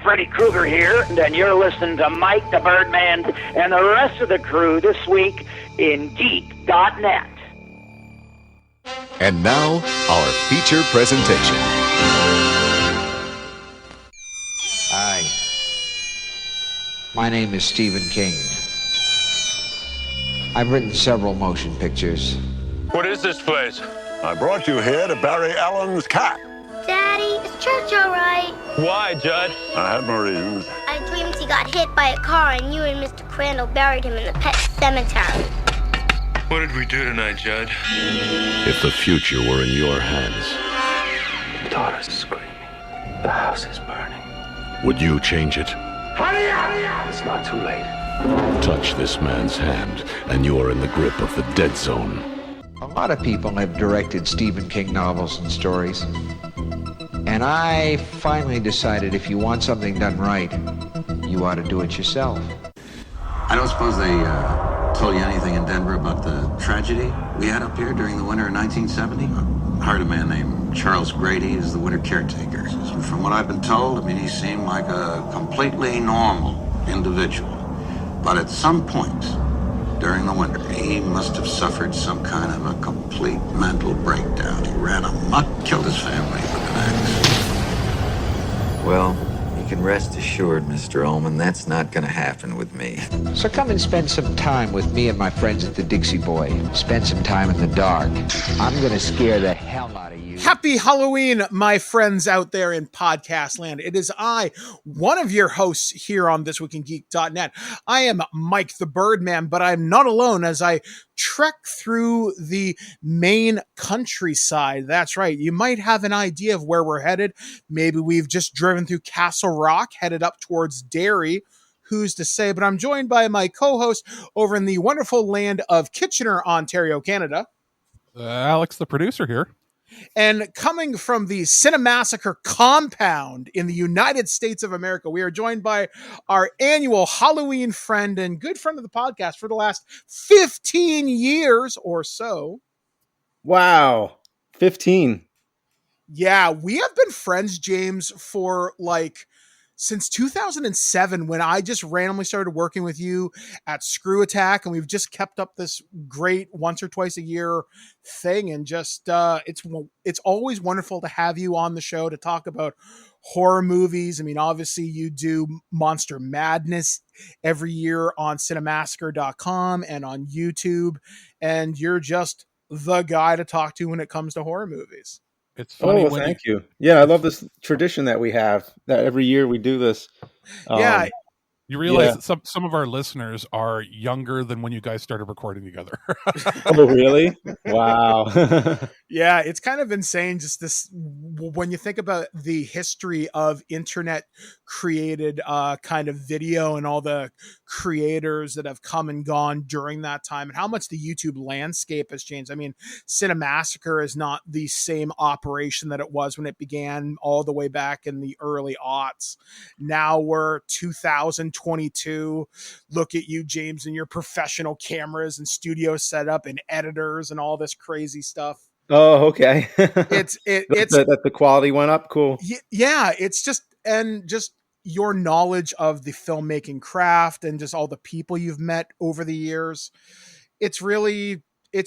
Freddy Krueger here, and you're listening to Mike the Birdman and the rest of the crew this week in Geek.net. And now, our feature presentation. Hi. My name is Stephen King. I've written several motion pictures. What is this place? I brought you here to bury Alan's cat. Daddy, is church all right? Why, Judd? I had my reasons. I dreamed he got hit by a car and you and Mr. Crandall buried him in the pet cemetery. What did we do tonight, Judd? If the future were in your hands, The daughter's screaming. The house is burning. would you change it? Hurry up! It's not too late. Touch this man's hand, and you are in the grip of the dead zone. A lot of people have directed Stephen King novels and stories. And I finally decided if you want something done right, you ought to do it yourself. I don't suppose they told you anything in Denver about the tragedy we had up here during the winter of 1970? I hired a man named Charles Grady as the winter caretaker. From what I've been told, he seemed like a completely normal individual. But at some point during the winter, he must have suffered some kind of a complete mental breakdown. He ran amok, killed his family with an axe. Well, you can rest assured, Mr. Ullman, that's not going to happen with me. So come and spend some time with me and my friends at the Dixie Boy. Spend some time in the dark. I'm going to scare the hell out of you. Happy Halloween, my friends out there in podcast land. It is I, one of your hosts here on ThisWeekInGeek.net. I am Mike the Birdman, but I'm not alone as I trek through the Maine countryside. That's right. You might have an idea of where we're headed. Maybe we've just driven through Castle Rock, headed up towards Derry. Who's to say? But I'm joined by my co-host over in the wonderful land of Kitchener, Ontario, Canada. Alex, the producer here. And coming from the Cinemassacre compound in the United States of America, we are joined by our annual Halloween friend and good friend of the podcast for the last 15 years or so. Wow. 15. Yeah, we have been friends, James, for since 2007 when I just randomly started working with you at Screw Attack, and we've just kept up this great once or twice a year thing, and just it's always wonderful to have you on the show to talk about horror movies. Obviously you do Monster Madness every year on Cinemassacre.com and on YouTube, and you're just the guy to talk to when it comes to horror movies. It's funny. Oh, thank you. Yeah, I love this tradition that we have, that every year we do this. Yeah. You realize that some of our listeners are younger than when you guys started recording together. Oh, really? Wow. Yeah, it's kind of insane. Just this, when you think about the history of internet created kind of video and all the creators that have come and gone during that time and how much the YouTube landscape has changed. Cinemassacre is not the same operation that it was when it began all the way back in the early aughts. Now we're 2022. Look at you, James, and your professional cameras and studio setup and editors and all this crazy stuff. Oh, okay. It's that the quality went up. Cool. Yeah, it's just your knowledge of the filmmaking craft and just all the people you've met over the years. It's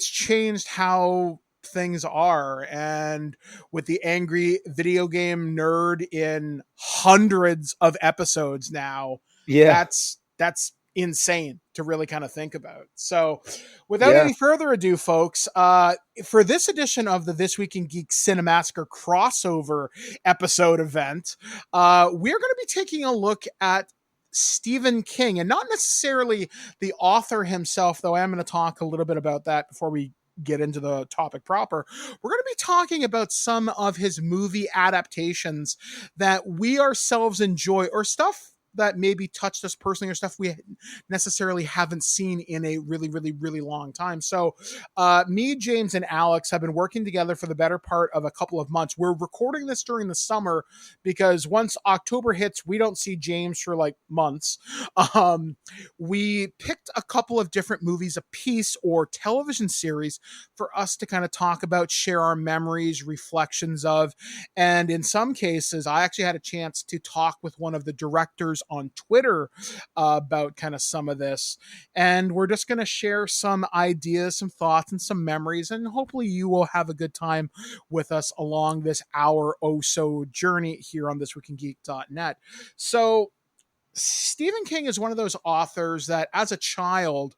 changed how things are. And with the angry video game nerd in hundreds of episodes now, that's insane to really kind of think about. So without any further ado, folks, for this edition of the This Week in Geek Cinemassacre crossover episode event, we're going to be taking a look at Stephen King, and not necessarily the author himself, though I am going to talk a little bit about that before we get into the topic proper. We're going to be talking about some of his movie adaptations that we ourselves enjoy, or stuff that maybe touched us personally or stuff we necessarily haven't seen in a really, really, really long time. So me, James, and Alex have been working together for the better part of a couple of months. We're recording this during the summer because once October hits, we don't see James for like months. We picked a couple of different movies a piece or television series for us to kind of talk about, share our memories, reflections of. And in some cases, I actually had a chance to talk with one of the directors on Twitter about kind of some of this. And we're just going to share some ideas, some thoughts, and some memories. And hopefully you will have a good time with us along this hour or so journey here on ThisWeekInGeek.net. So Stephen King is one of those authors that as a child,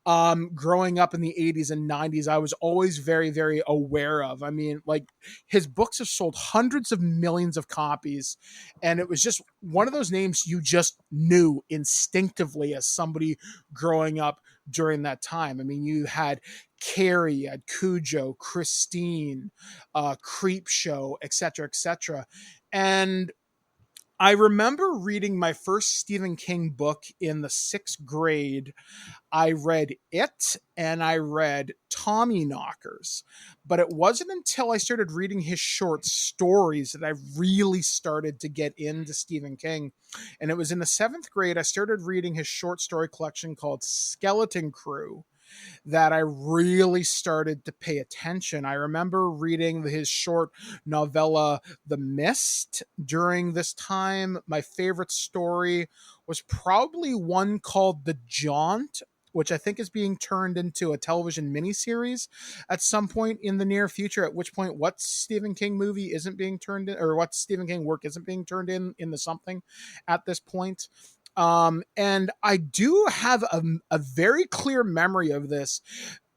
growing up in the 80s and 90s, I was always very, very aware of. I mean, like, his books have sold hundreds of millions of copies, and it was just one of those names you just knew instinctively as somebody growing up during that time. I mean, you had Carrie, you had Cujo, Christine, Creep Show, etc. And I remember reading my first Stephen King book in the 6th grade. I read It and I read Tommyknockers, but it wasn't until I started reading his short stories that I really started to get into Stephen King. And it was in the 7th grade I started reading his short story collection called Skeleton Crew that I really started to pay attention. I remember reading his short novella, The Mist, during this time. My favorite story was probably one called The Jaunt, which I think is being turned into a television miniseries at some point in the near future, at which point what Stephen King movie isn't being turned in, or what Stephen King work isn't being turned in the something at this point. And I do have a very clear memory of this.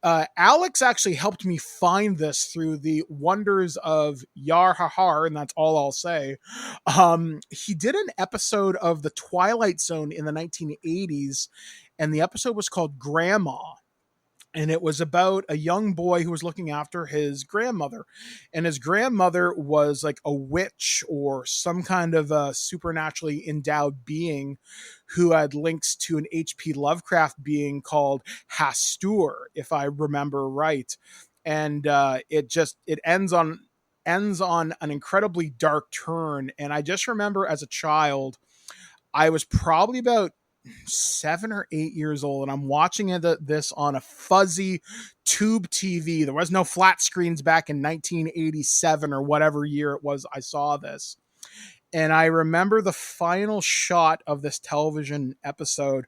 Alex actually helped me find this through the wonders of Yar Har, and that's all I'll say. He did an episode of The Twilight Zone in the 1980s, and the episode was called Grandma. And it was about a young boy who was looking after his grandmother. And his grandmother was like a witch or some kind of a supernaturally endowed being who had links to an H.P. Lovecraft being called Hastur, if I remember right. And it ends on an incredibly dark turn. And I just remember as a child, I was probably about 7 or 8 years old, and I'm watching this on a fuzzy tube TV. There was no flat screens back in 1987 or whatever year it was I saw this. And I remember the final shot of this television episode.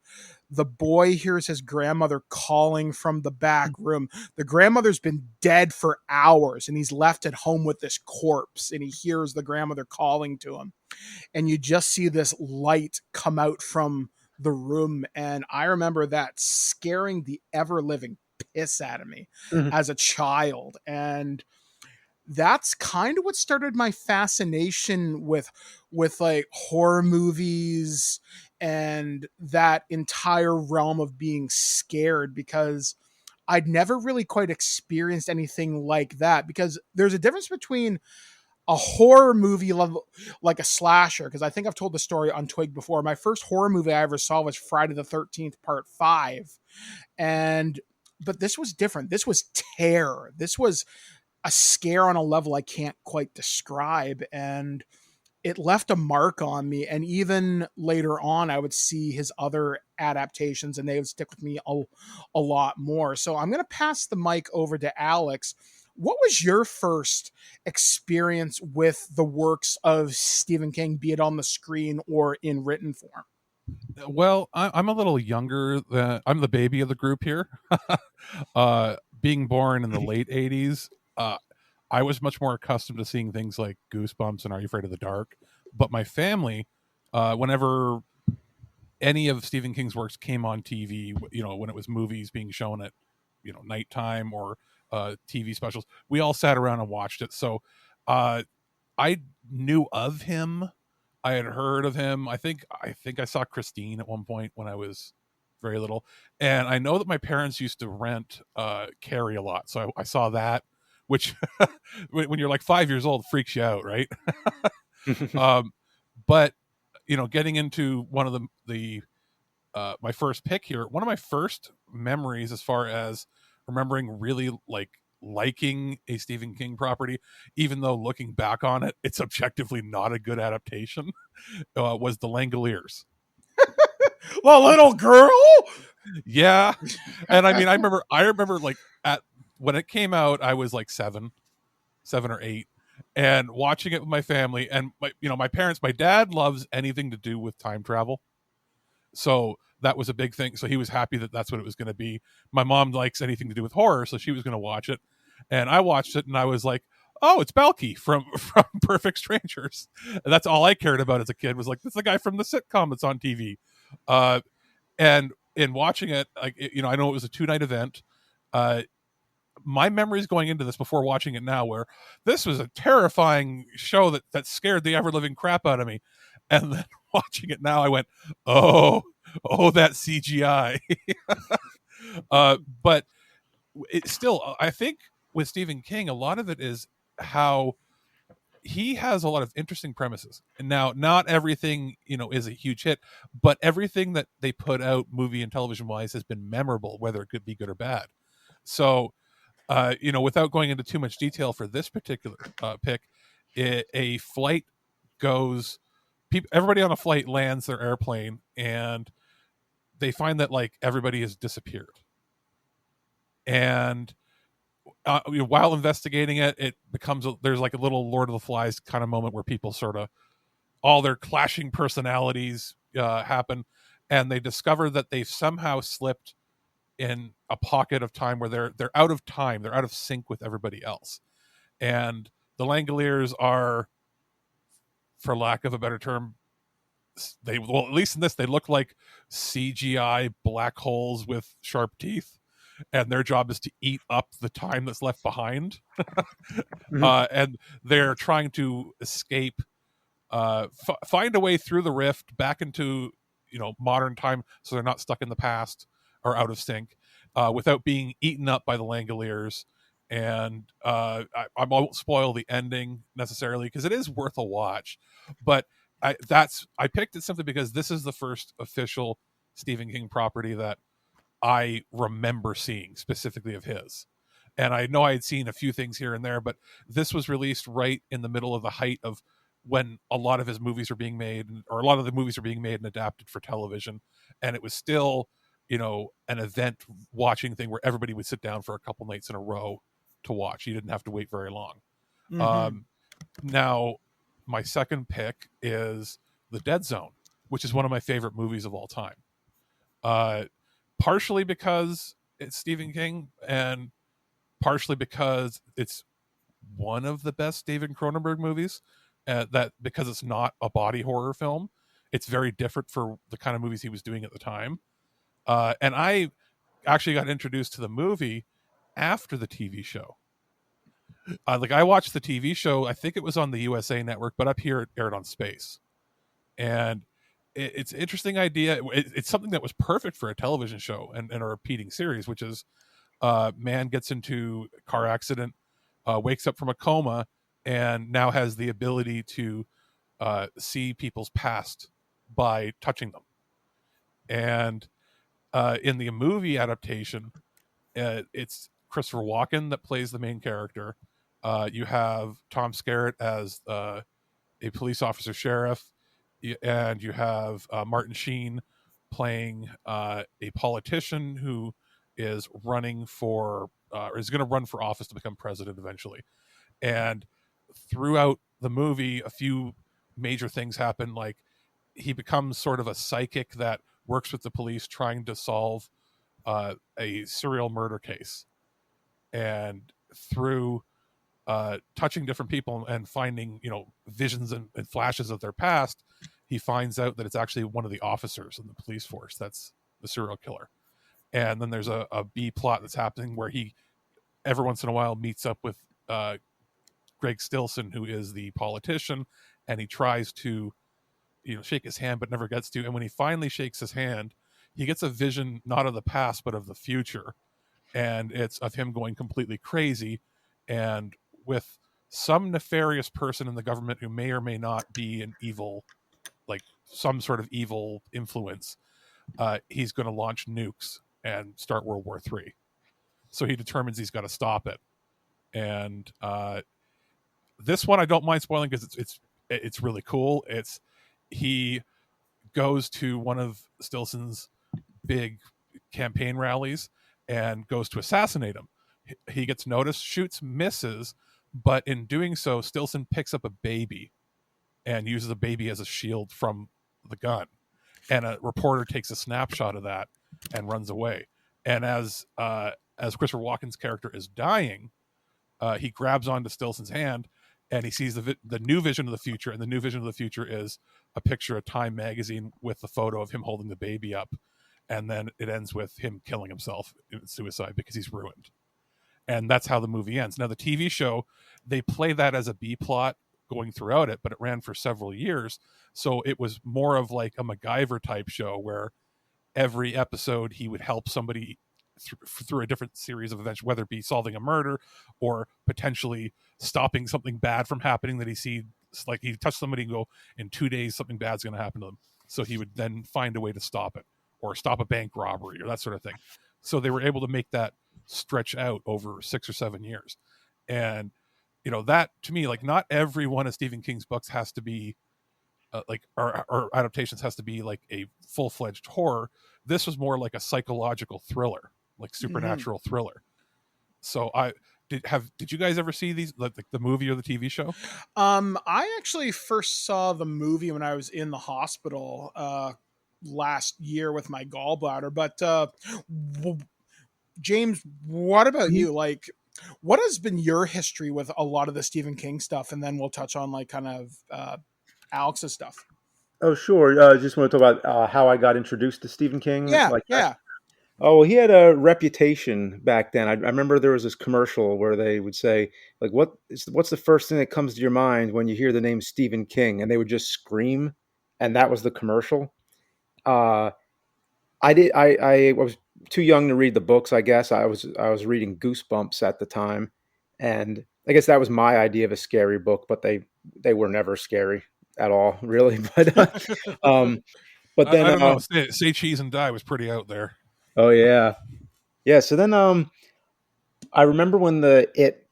The boy hears his grandmother calling from the back room. The grandmother's been dead for hours, and he's left at home with this corpse, and he hears the grandmother calling to him. And you just see this light come out from the room, and I remember that scaring the ever-living piss out of me as a child. And that's kind of what started my fascination with like horror movies and that entire realm of being scared, because I'd never really quite experienced anything like that. Because there's a difference between a horror movie level, like a slasher, because I think I've told the story on Twig before. My first horror movie I ever saw was Friday the 13th Part 5. But this was different. This was terror. This was a scare on a level I can't quite describe. And it left a mark on me. And even later on, I would see his other adaptations and they would stick with me a lot more. So I'm going to pass the mic over to Alex. What was your first experience with the works of Stephen King, be it on the screen or in written form? Well, I'm a little younger I'm the baby of the group here. Being born in the late 80s, I was much more accustomed to seeing things like Goosebumps and Are You Afraid of the Dark. But my family, whenever any of Stephen King's works came on TV, when it was movies being shown at, nighttime or TV specials, we all sat around and watched it. So I knew of him. I had heard of him. I think I saw Christine at one point when I was very little. And I know that my parents used to rent Carrie a lot. So I saw that, which when you're like 5 years old freaks you out, right? But getting into one of the my first pick here, one of my first memories as far as remembering really liking a Stephen King property, even though looking back on it, it's objectively not a good adaptation, was The Langoliers. The little girl? Yeah. And I mean, I remember when it came out, I was like 7 or 8, and watching it with my family, and my parents, my dad loves anything to do with time travel. So that was a big thing. So he was happy that that's what it was going to be. My mom likes anything to do with horror, so she was going to watch it. And I watched it, and I was like, oh, it's Balky from Perfect Strangers. And that's all I cared about as a kid, was like, that's the guy from the sitcom that's on TV. And in watching it, I know it was a 2-night event. My memories going into this before watching it now were, this was a terrifying show that scared the ever-living crap out of me. And then watching it now, I went, oh, that CGI. But it still, I think with Stephen King, a lot of it is how he has a lot of interesting premises. And now, not everything, is a huge hit, but everything that they put out movie and television wise has been memorable, whether it could be good or bad. So, without going into too much detail for this particular pick, a flight goes, everybody on a flight lands their airplane, and they find that everybody has disappeared. And while investigating it, it becomes there's a little Lord of the Flies kind of moment where people sort of, all their clashing personalities happen, and they discover that they've somehow slipped in a pocket of time where they're out of time, they're out of sync with everybody else. And the Langoliers are, for lack of a better term, at least in this, they look like CGI black holes with sharp teeth, and their job is to eat up the time that's left behind. And they're trying to escape, find a way through the rift back into modern time, so they're not stuck in the past or out of sync, without being eaten up by the Langoliers. And I won't spoil the ending necessarily, because it is worth a watch. But I picked it simply because this is the first official Stephen King property that I remember seeing specifically of his. And I know I had seen a few things here and there, but this was released right in the middle of the height of when a lot of his movies are being made, or a lot of the movies are being made and adapted for television. And it was still, an event watching thing where everybody would sit down for a couple nights in a row to watch. You didn't have to wait very long. Now, my second pick is The Dead Zone, which is one of my favorite movies of all time. Partially because it's Stephen King, and partially because it's one of the best David Cronenberg movies. Because it's not a body horror film, it's very different for the kind of movies he was doing at the time. And I actually got introduced to the movie after the TV show. I watched the TV show, I think it was on the USA Network, but up here it aired on Space. And it's an interesting idea. It's something that was perfect for a television show and a repeating series, which is man gets into a car accident, wakes up from a coma, and now has the ability to see people's past by touching them. And in the movie adaptation, it's Christopher Walken that plays the main character. You have Tom Skerritt as a police officer sheriff, and you have Martin Sheen playing a politician who is running for, or is going to run for office to become president eventually. And throughout the movie, a few major things happen. Like, he becomes sort of a psychic that works with the police trying to solve a serial murder case. And through touching different people and finding, visions and flashes of their past, he finds out that it's actually one of the officers in the police force that's the serial killer. And then there's a B plot that's happening where he, every once in a while, meets up with Greg Stilson, who is the politician, and he tries to, shake his hand, but never gets to. And when he finally shakes his hand, he gets a vision, not of the past, but of the future. And it's of him going completely crazy, and with some nefarious person in the government who may or may not be an evil, some sort of evil influence, he's going to launch nukes and start World War III. So he determines he's got to stop it. And this one I don't mind spoiling because it's really cool. He goes to one of Stilson's big campaign rallies and goes to assassinate him. He gets noticed, shoots, misses, but in doing so, Stilson picks up a baby and uses the baby as a shield from the gun. And a reporter takes a snapshot of that and runs away. And as Christopher Walken's character is dying, he grabs onto Stilson's hand and he sees the new vision of the future. And the new vision of the future is a picture of Time magazine with the photo of him holding the baby up. And then it ends with him killing himself in suicide because he's ruined. And that's how the movie ends. Now, the TV show, they play that as a B plot going throughout it, but it ran for several years. So it was more of like a MacGyver type show where every episode he would help somebody through a different series of events, whether it be solving a murder or potentially stopping something bad from happening that he sees. Like he touched somebody and go, in 2 days, something bad's going to happen to them. So he would then find a way to stop it or stop a bank robbery or that sort of thing. So they were able to make that stretch out over 6 or 7 years. And, that to me, like not every one of Stephen King's books has to be or adaptations has to be like a full-fledged horror. This was more like a psychological thriller, like supernatural thriller. So did you guys ever see these, like the movie or the TV show? I actually first saw the movie when I was in the hospital last year with my gallbladder. But James, what about you? Like, what has been your history with a lot of the Stephen King stuff? And then we'll touch on like kind of Alex's stuff. Oh, sure. Just want to talk about how I got introduced to Stephen King. Yeah. Oh, well, he had a reputation back then. I remember there was this commercial where they would say, like, what's the first thing that comes to your mind when you hear the name Stephen King? And they would just scream, and that was the commercial. I was too young to read the books, I guess. I was reading Goosebumps at the time, and I guess that was my idea of a scary book, but they were never scary at all, really. But then I don't know. Say Cheese and Die was pretty out there. Oh yeah. So then I remember when the It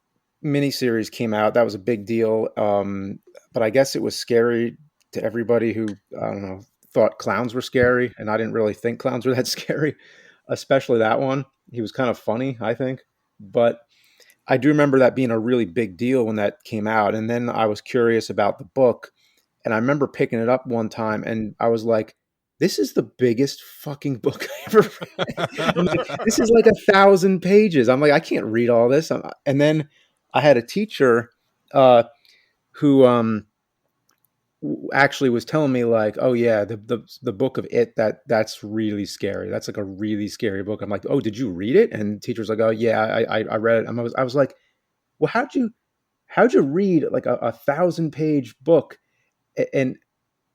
miniseries came out. That was a big deal. But I guess it was scary to everybody who, I don't know, thought clowns were scary, and I didn't really think clowns were that scary, especially that one. He was kind of funny, I think. But I do remember that being a really big deal when that came out. And then I was curious about the book, and I remember picking it up one time, and I was like, this is the biggest fucking book I ever read. I'm like, this is like 1,000 pages. I'm like, I can't read all this. And then I had a teacher who actually was telling me like, oh yeah, the book of It, that's really scary. That's like a really scary book. I'm like, oh, did you read it? And the teacher's like, oh yeah, I read it. I was like, well, how'd you read like a 1,000-page book? And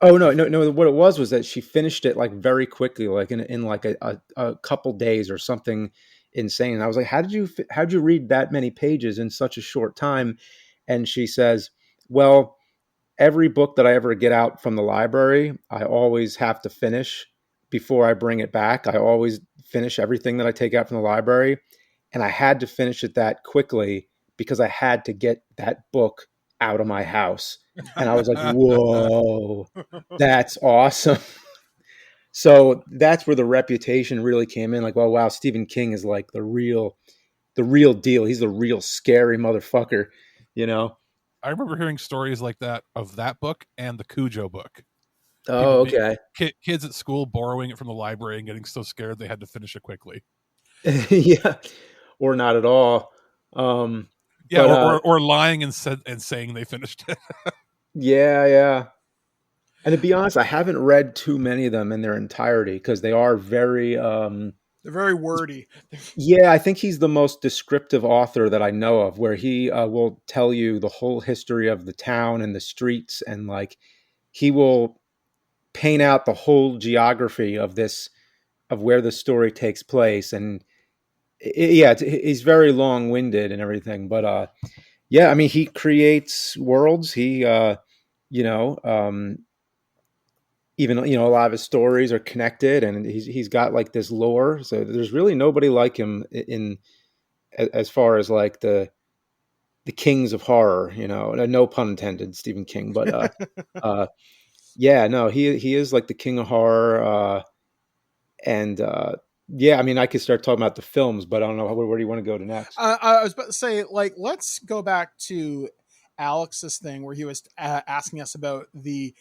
oh no, what it was that she finished it like very quickly, like in like a couple days or something insane. And I was like, how'd you read that many pages in such a short time? And she says, well, every book that I ever get out from the library, I always have to finish before I bring it back. I always finish everything that I take out from the library. And I had to finish it that quickly because I had to get that book out of my house. And I was like, whoa, that's awesome. So that's where the reputation really came in. Like, well, wow, Stephen King is like the real deal. He's the real scary motherfucker, I remember hearing stories like that of that book and the Cujo book. Oh, okay. Kids at school borrowing it from the library and getting so scared they had to finish it quickly. Yeah, or not at all. Or lying and saying they finished it. Yeah. And to be honest, I haven't read too many of them in their entirety because they are very they're very wordy. Yeah, I think he's the most descriptive author that I know of, where he will tell you the whole history of the town and the streets, and like he will paint out the whole geography of where the story takes place. And he's very long-winded and everything, but I mean, he creates worlds. He even a lot of his stories are connected, and he's got like this lore. So there's really nobody like him in as far as like the kings of horror. No pun intended, Stephen King, but yeah, no, he is like the king of horror. And yeah, I mean, I could start talking about the films, but I don't know where do you want to go to next? I was about to say, like, let's go back to Alex's thing where he was asking us about the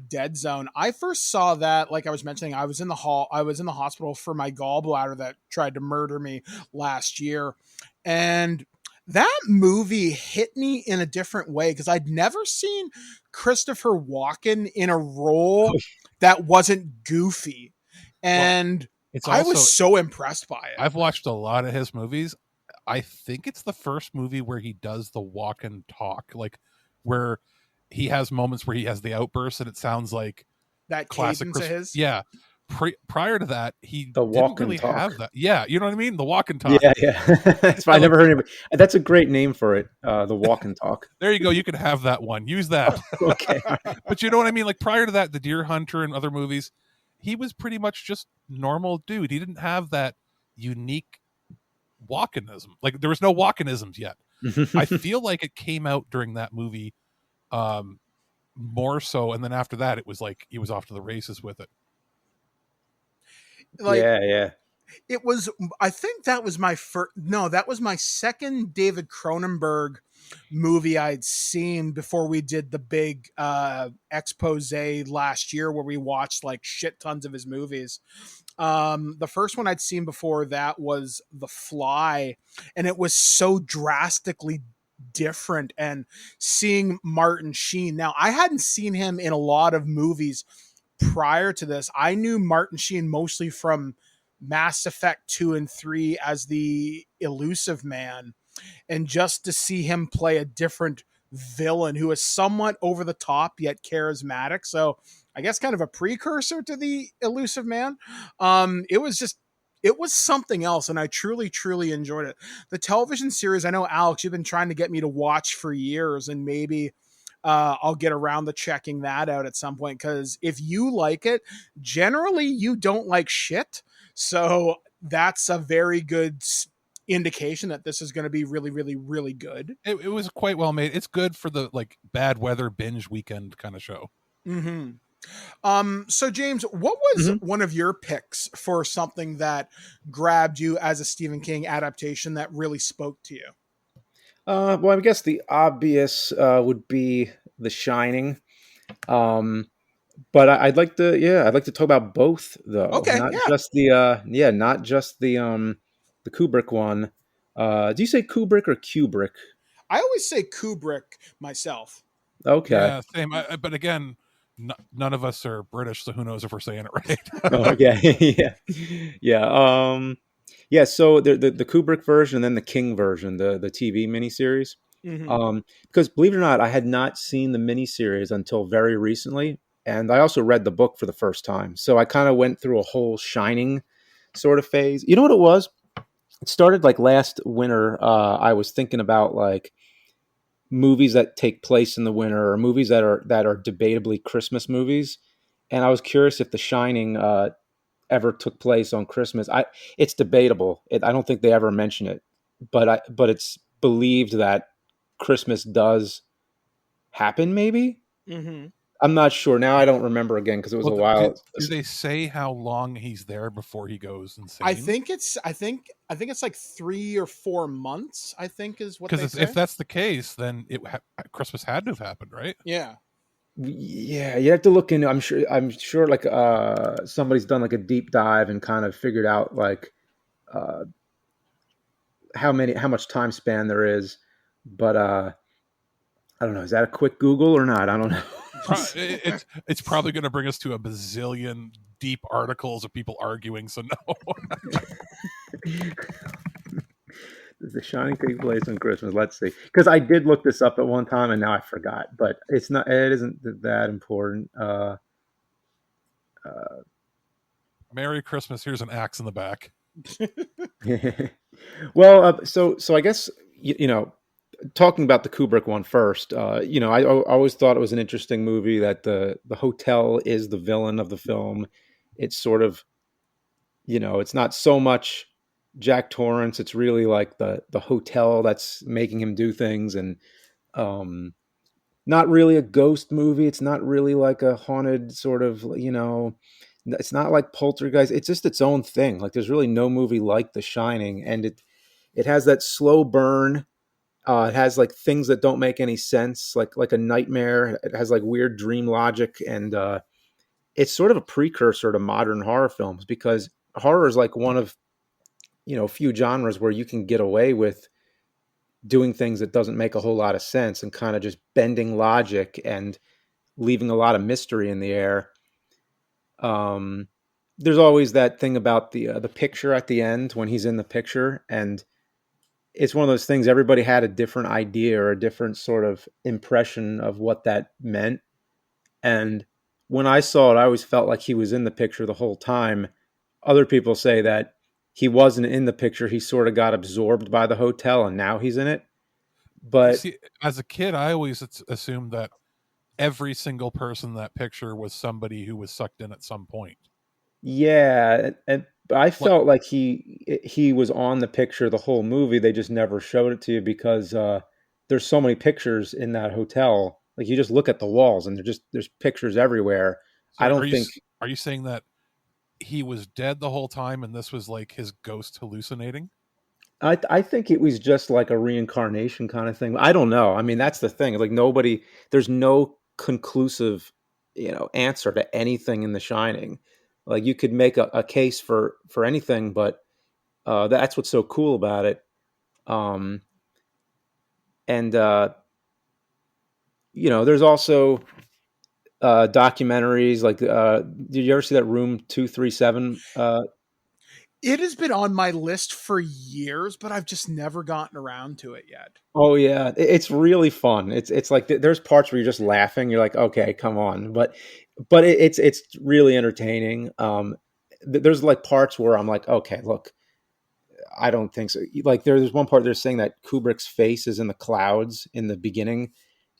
Dead Zone. I first saw that, like I was mentioning, I was in the hospital for my gallbladder that tried to murder me last year, and that movie hit me in a different way because I'd never seen Christopher Walken in a role that wasn't goofy, and I was so impressed by it. I've watched a lot of his movies. I think it's the first movie where he does the walk and talk, like where he has moments where he has the outburst and it sounds like that classic cadence of his. Yeah. Prior to that, he didn't really talk. have that. Yeah, you know what I mean? The walk and talk. Yeah. I never heard of it. That's a great name for it. The walk and talk. There you go. You can have that one. Use that. Okay. But you know what I mean? Like prior to that, The Deer Hunter and other movies, he was pretty much just normal dude. He didn't have that unique walkenism. Like there was no walkenisms yet. I feel like it came out during that movie more so, and then after that it was like he was off to the races with it. Like, yeah. It was, I think that was that was my second David Cronenberg movie I'd seen before we did the big expose last year where we watched like shit tons of his movies. The first one I'd seen before that was The Fly, and it was so drastically different. And seeing Martin Sheen, now I hadn't seen him in a lot of movies prior to this. I knew Martin Sheen mostly from Mass Effect 2 and 3 as the Elusive Man, and just to see him play a different villain who is somewhat over the top yet charismatic, so I guess kind of a precursor to the Elusive Man, it was something else, and I truly enjoyed it. The television series, I know, Alex, you've been trying to get me to watch for years, and maybe I'll get around to checking that out at some point, because if you like it, generally you don't like shit. So that's a very good indication that this is going to be really good. It was quite well made. It's good for the like bad weather binge weekend kind of show. Mm-hmm. So James, what was one of your picks for something that grabbed you as a Stephen King adaptation that really spoke to you? Well, I guess the obvious would be The Shining, but I'd like to talk about both though. Okay, not just the Kubrick one. Do you say Kubrick or Kubrick? I always say Kubrick myself. Okay, yeah, same. But again, none of us are British, so who knows if we're saying it right? Okay, yeah. Yeah, so the Kubrick version and then the King version, the TV miniseries. Because believe it or not, I had not seen the miniseries until very recently, and I also read the book for the first time. So I kind of went through a whole Shining sort of phase. You know what it was? It started like last winter. I was thinking about like movies that take place in the winter or movies that are debatably Christmas movies, and I was curious if The Shining ever took place on Christmas. It's debatable. I don't think they ever mention it, but it's believed that Christmas does happen. Maybe. I'm not sure now. I don't remember again because it was a while. Do they say how long he's there before he goes insane? I think it's like 3 or 4 months. I think is what they say. Because if that's the case, then Christmas had to have happened, right? Yeah. Yeah, you have to look into. I'm sure. Like somebody's done like a deep dive and kind of figured out like how much time span there is. But I don't know. Is that a quick Google or not? I don't know. It's probably going to bring us to a bazillion deep articles of people arguing. So no. Does The Shining take place on Christmas? Let's see. Because I did look this up at one time and now I forgot. But it isn't that important. Merry Christmas. Here's an axe in the back. Well, so I guess, you know, talking about the Kubrick one first, I always thought it was an interesting movie that the hotel is the villain of the film. It's sort of, it's not so much Jack Torrance. It's really like the hotel that's making him do things, and not really a ghost movie. It's not really like a haunted sort of, it's not like Poltergeist. It's just its own thing. Like there's really no movie like The Shining, and it has that slow burn. It has like things that don't make any sense, like a nightmare. It has like weird dream logic, and it's sort of a precursor to modern horror films, because horror is like one of a few genres where you can get away with doing things that doesn't make a whole lot of sense and kind of just bending logic and leaving a lot of mystery in the air. There's always that thing about the picture at the end when he's in the picture, and it's one of those things, everybody had a different idea or a different sort of impression of what that meant. And when I saw it, I always felt like he was in the picture the whole time. Other people say that he wasn't in the picture. He sort of got absorbed by the hotel and now he's in it. But see, as a kid, I always assumed that every single person in that picture was somebody who was sucked in at some point. Yeah, and I felt like he was on the picture the whole movie. They just never showed it to you because there's so many pictures in that hotel. Like you just look at the walls and there's pictures everywhere. So I don't think. Are you saying that he was dead the whole time and this was like his ghost hallucinating? I think it was just like a reincarnation kind of thing. I don't know. I mean, that's the thing. Like there's no conclusive, answer to anything in The Shining. Like you could make a case for anything, but that's what's so cool about it. And there's also documentaries like. Did you ever see that Room 237? It has been on my list for years, but I've just never gotten around to it yet. Oh yeah, it's really fun. It's like there's parts where you're just laughing. You're like, okay, come on, but it's really entertaining. There's like parts where I'm like, okay, look, I don't think so. Like there's one part they're saying that Kubrick's face is in the clouds in the beginning,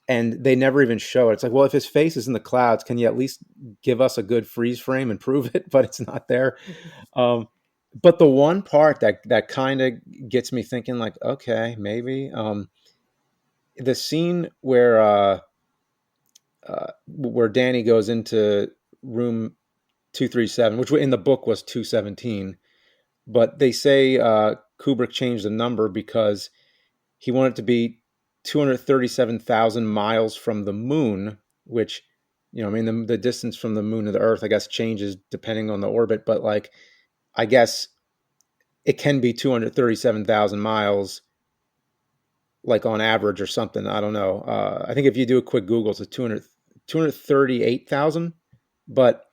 and they never even show it. It's like, well, if his face is in the clouds, can you at least give us a good freeze frame and prove it? But it's not there. But the one part that kind of gets me thinking, like, okay, maybe the scene where Danny goes into room 237, which in the book was 217, but they say Kubrick changed the number because he wanted it to be 237,000 miles from the moon, which, the distance from the moon to the Earth, I guess, changes depending on the orbit, but like, I guess it can be 237,000 miles, like on average or something. I don't know. I think if you do a quick Google, it's 238,000. But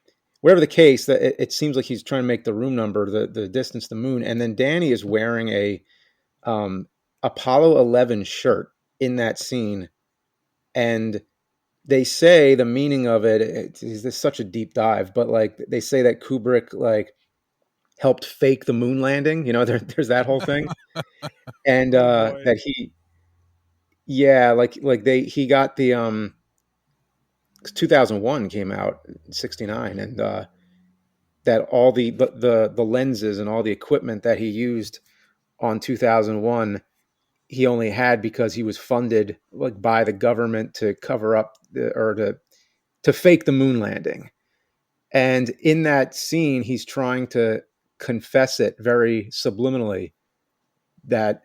whatever the case, that it seems like he's trying to make the room number, the distance to the moon. And then Danny is wearing a Apollo 11 shirt in that scene. And they say the meaning of it's such a deep dive, but like they say that Kubrick like helped fake the moon landing. There's that whole thing. And that he he got the 2001 came out in 69, and that all the lenses and all the equipment that he used on 2001 he only had because he was funded like by the government to cover up to fake the moon landing. And in that scene, he's trying to confess it very subliminally that,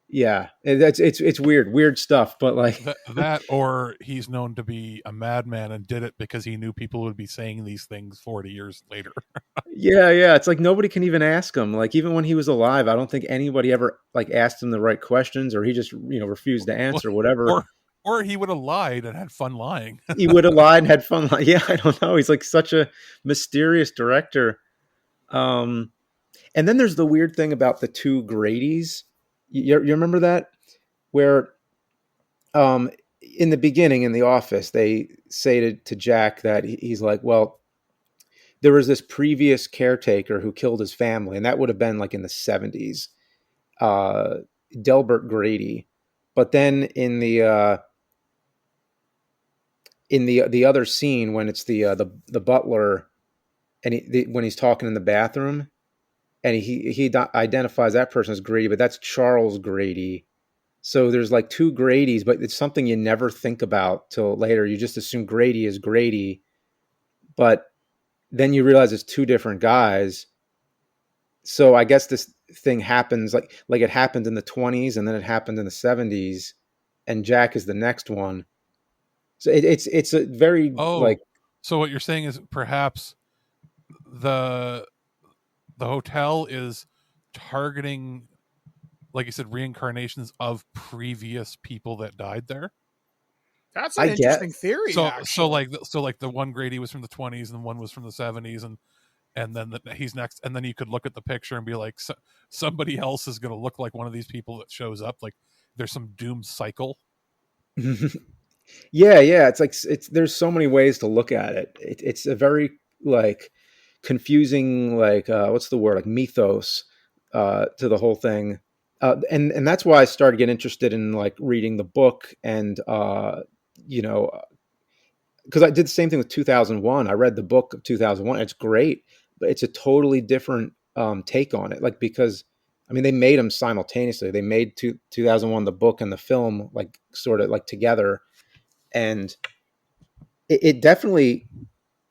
yeah, it's weird stuff, but like that, or he's known to be a madman and did it because he knew people would be saying these things 40 years later. Yeah. It's like nobody can even ask him. Like even when he was alive, I don't think anybody ever like asked him the right questions, or he just, refused to answer whatever. Or he would have lied and had fun lying. He would have lied and had fun. Yeah, I don't know. He's like such a mysterious director. And then there's the weird thing about the two Gradys. You remember that? Where in the beginning in the office, they say to Jack that he's like, well, there was this previous caretaker who killed his family, and that would have been like in the 70s. Delbert Grady. But then in the other scene when it's the butler and when he's talking in the bathroom and he identifies that person as Grady, but that's Charles Grady. So there's like two Gradys, but it's something you never think about till later. You just assume Grady is Grady, but then you realize it's two different guys. So I guess this thing happens like it happened in the 20s and then it happened in the 70s, and Jack is the next one. So it's a very So what you're saying is perhaps the hotel is targeting, like you said, reincarnations of previous people that died there. That's an interesting theory. So like the one Grady was from the 20s and one was from the 70s, and then he's next, and then you could look at the picture and be like, somebody else is going to look like one of these people that shows up. Like there's some doomed cycle. Yeah. It's like there's so many ways to look at it. It's a very like confusing, like what's the word, like mythos to the whole thing, and that's why I started getting interested in like reading the book, and because I did the same thing with 2001. I read the book of 2001. It's great, but it's a totally different take on it. Like, because I mean, they made them simultaneously. They made 2001 the book and the film like sort of like together, and it definitely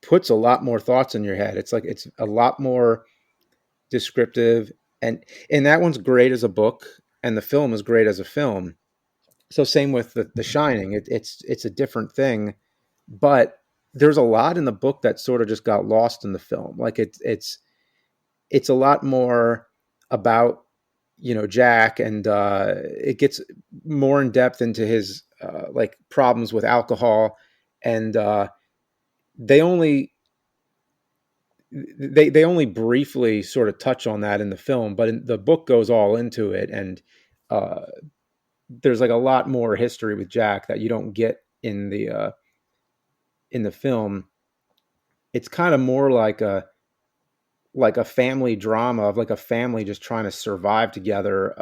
puts a lot more thoughts in your head. It's like it's a lot more descriptive, and that one's great as a book, and the film is great as a film. So same with the Shining. It's a different thing, but there's a lot in the book that sort of just got lost in the film. Like it's a lot more about Jack, and it gets more in depth into his like problems with alcohol, and they only briefly sort of touch on that in the film, but the book goes all into it, and there's like a lot more history with Jack that you don't get in the film. It's kind of more like a family drama of like a family just trying to survive together,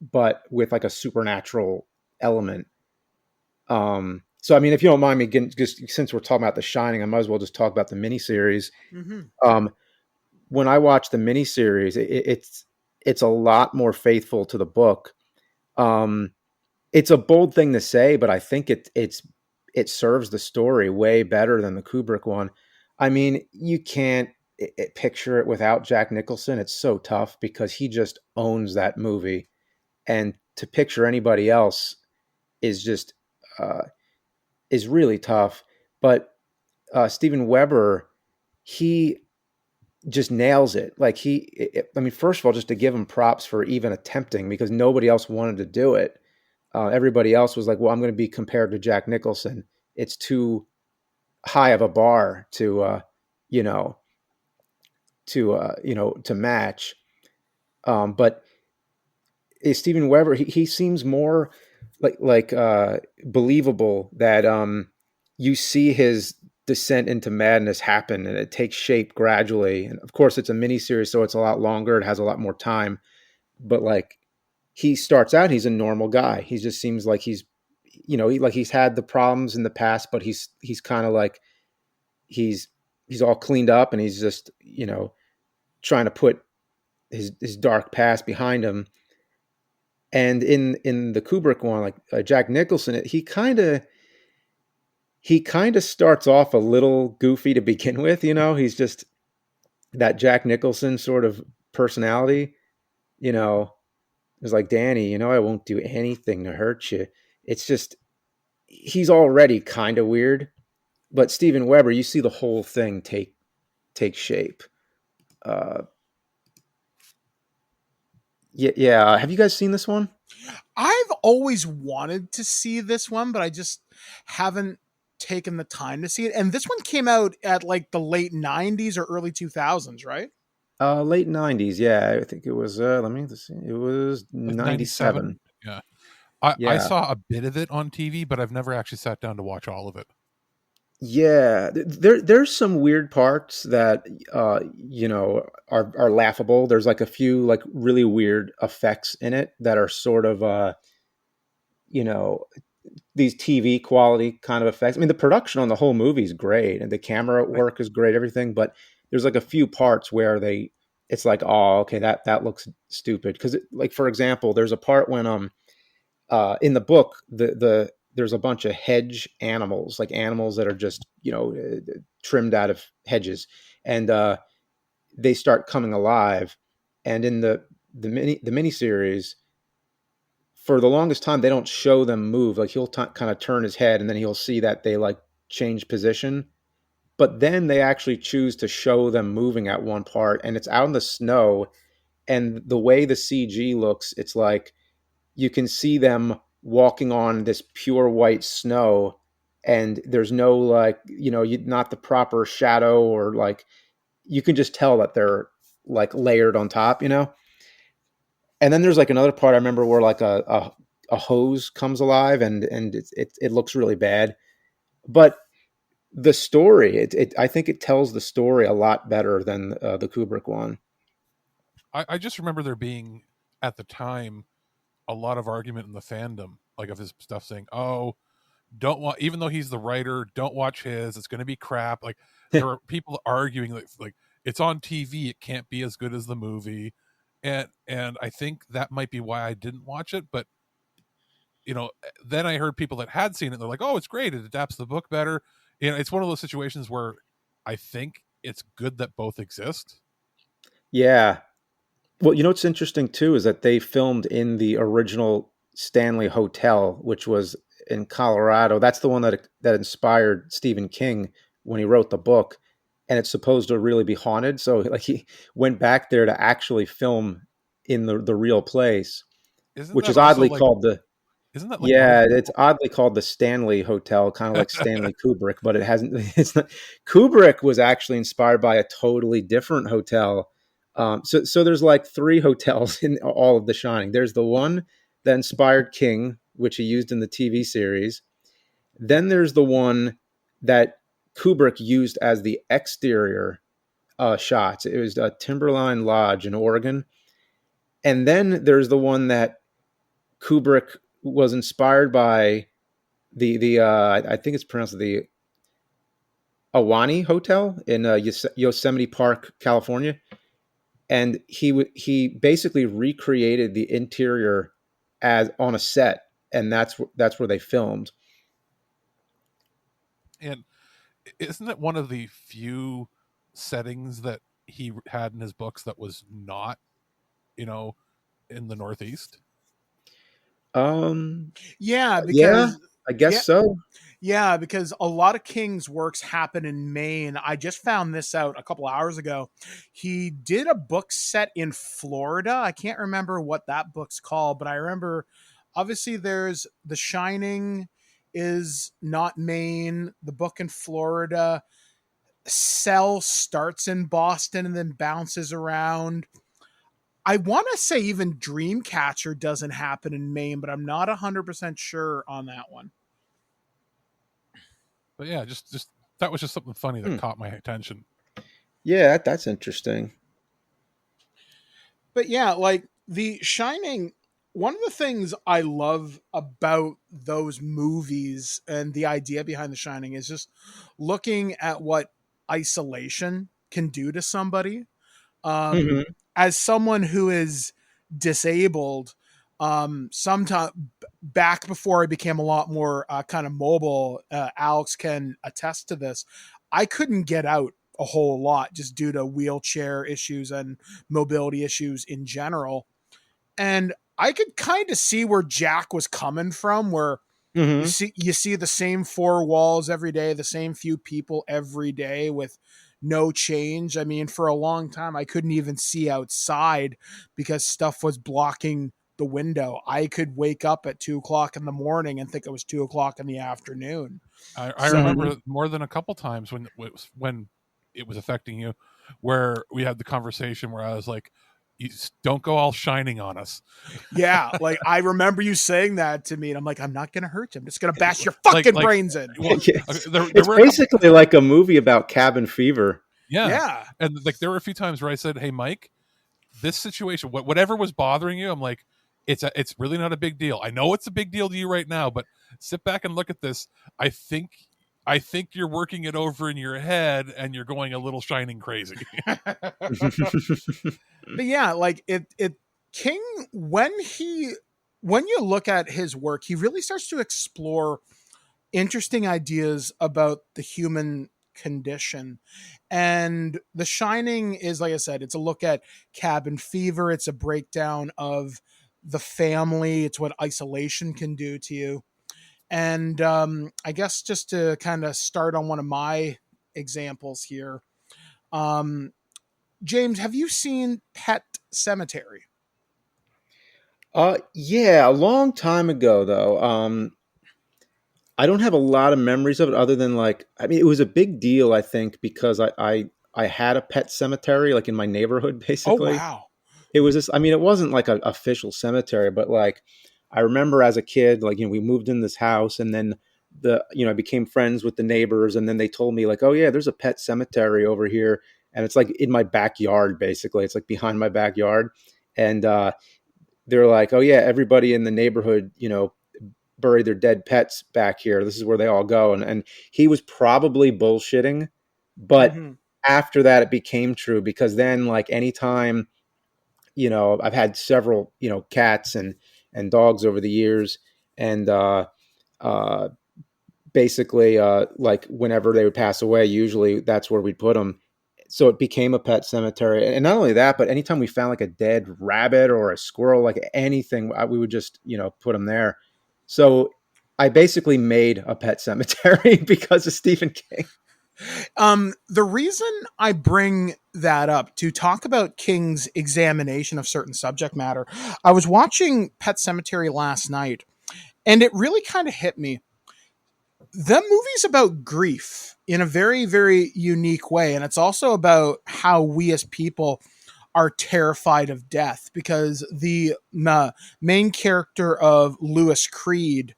but with like a supernatural element. So, I mean, if you don't mind me, just since we're talking about The Shining, I might as well just talk about the miniseries. Mm-hmm. When I watched the miniseries, it's a lot more faithful to the book. It's a bold thing to say, but I think it serves the story way better than the Kubrick one. I mean, you can't picture it without Jack Nicholson. It's so tough because he just owns that movie, and to picture anybody else is just is really tough. But Steven Weber, he just nails it. Like I mean, first of all, just to give him props for even attempting, because nobody else wanted to do it. Everybody else was like, well, I'm going to be compared to Jack Nicholson. It's too high of a bar to match. But Steven Weber, he seems more like believable, that you see his descent into madness happen, and it takes shape gradually. And of course, it's a miniseries, so it's a lot longer. It has a lot more time. But like, he starts out, he's a normal guy. He just seems like he's had the problems in the past, but he's kind of like he's all cleaned up, and he's just trying to put his dark past behind him. And in the Kubrick one, like Jack Nicholson, he kind of starts off a little goofy to begin with. He's just that Jack Nicholson sort of personality. It's like, Danny, I won't do anything to hurt you. It's just, he's already kind of weird. But Steven Weber, you see the whole thing take shape. Yeah. Have you guys seen this one? I've always wanted to see this one, but I just haven't taken the time to see it. And this one came out at like the late 90s or early 2000s, right? Late 90s. Yeah, I think it was, let me see. It was 97. Yeah. I saw a bit of it on TV, but I've never actually sat down to watch all of it. Yeah, there's some weird parts that are laughable. There's like a few like really weird effects in it that are sort of you know, these TV quality kind of effects. I mean, the production on the whole movie is great, and the camera work is great, everything. But there's like a few parts where it's like, oh, okay, that looks stupid. Because, like, for example, there's a part when in the book there's a bunch of hedge animals, like animals that are just trimmed out of hedges, and they start coming alive. And in the mini series, for the longest time, they don't show them move. Like he'll kind of turn his head, and then he'll see that they like change position. But then they actually choose to show them moving at one part, and it's out in the snow. And the way the CG looks, it's like you can see them walking on this pure white snow, and there's no like, not the proper shadow, or like you can just tell that they're like layered on top, And then there's like another part I remember where like a hose comes alive, and it looks really bad. But the story, I think it tells the story a lot better than the Kubrick one. I just remember there being at the time a lot of argument in the fandom, like of his stuff saying, "Oh, don't watch," even though he's the writer, "don't watch his. It's going to be crap." Like there were people arguing like it's on TV, it can't be as good as the movie. And I think that might be why I didn't watch it. But, then I heard people that had seen it. They're like, oh, it's great. It adapts the book better. It's one of those situations where I think it's good that both exist. Yeah. Well, what's interesting too is that they filmed in the original Stanley Hotel, which was in Colorado. That's the one that inspired Stephen King when he wrote the book. And it's supposed to really be haunted. So like he went back there to actually film in the real place, which is oddly called the. Isn't that like? Yeah, it's oddly called the Stanley Hotel, kind of like Stanley Kubrick, but it hasn't. It's not. Kubrick was actually inspired by a totally different hotel. So there's like 3 hotels in all of The Shining. There's the one that inspired King, which he used in the TV series. Then there's the one that Kubrick used as the exterior shots. It was Timberline Lodge in Oregon. And then there's the one that Kubrick was inspired by the I think it's pronounced the Ahwahnee Hotel in Yosemite Park, California. And he basically recreated the interior as on a set, and that's where they filmed. And isn't it one of the few settings that he had in his books that was not, in the Northeast? Yeah, because yeah, I guess so. Yeah, because a lot of King's works happen in Maine. I just found this out a couple hours ago. He did a book set in Florida. I can't remember what that book's called, but I remember obviously there's The Shining is not Maine, the book in Florida. Cell starts in Boston and then bounces around. I want to say even Dreamcatcher doesn't happen in Maine, but I'm not 100% sure on that one. But yeah, just that was just something funny that caught my attention. Yeah, that's interesting. But yeah, like The Shining, one of the things I love about those movies and the idea behind The Shining is just looking at what isolation can do to somebody. As someone who is disabled, sometime back before I became a lot more kind of mobile, Alex can attest to this. I couldn't get out a whole lot just due to wheelchair issues and mobility issues in general. And I could kind of see where Jack was coming from, where you see the same 4 walls every day, the same few people every day with no change. I mean, for a long time, I couldn't even see outside because stuff was blocking the window. I could wake up at 2:00 in the morning and think it was 2:00 in the afternoon. I remember more than a couple times when it was affecting you, where we had the conversation where I was like, you don't go all shining on us. Yeah, like I remember you saying that to me, and I'm like, I'm not going to hurt you. I'm just going to bash your fucking brains in. Well, it's basically like a movie about cabin fever. Yeah. And like there were a few times where I said, hey, Mike, this situation, whatever was bothering you, I'm like, it's really not a big deal. I know it's a big deal to you right now, but sit back and look at this. I think you're working it over in your head and you're going a little shining crazy. But yeah, like it King, when you look at his work, he really starts to explore interesting ideas about the human condition. And The Shining is, like I said, it's a look at cabin fever, it's a breakdown of the family, it's what isolation can do to you. And I guess just to kind of start on one of my examples here, James, have you seen Pet Cemetery? Yeah, a long time ago though. I don't have a lot of memories of it other than like, I mean, it was a big deal, I think, because I had a pet cemetery like in my neighborhood, basically. Oh, wow. It was this, I mean, it wasn't like an official cemetery, but like, I remember as a kid, like, we moved in this house and then I became friends with the neighbors and then they told me like, oh yeah, there's a pet cemetery over here. And it's like in my backyard, basically. It's like behind my backyard. And, they're like, oh yeah, everybody in the neighborhood, bury their dead pets back here. This is where they all go. And he was probably bullshitting, but after that it became true because then like anytime, I've had several, cats and dogs over the years. And, basically, like whenever they would pass away, usually that's where we'd put them. So it became a pet cemetery. And not only that, but anytime we found like a dead rabbit or a squirrel, like anything, we would just, put them there. So I basically made a pet cemetery because of Stephen King. The reason I bring that up to talk about King's examination of certain subject matter, I was watching Pet Cemetery last night and it really kind of hit me. The movie's about grief in a very, very unique way. And it's also about how we as people are terrified of death because the main character of Lewis Creed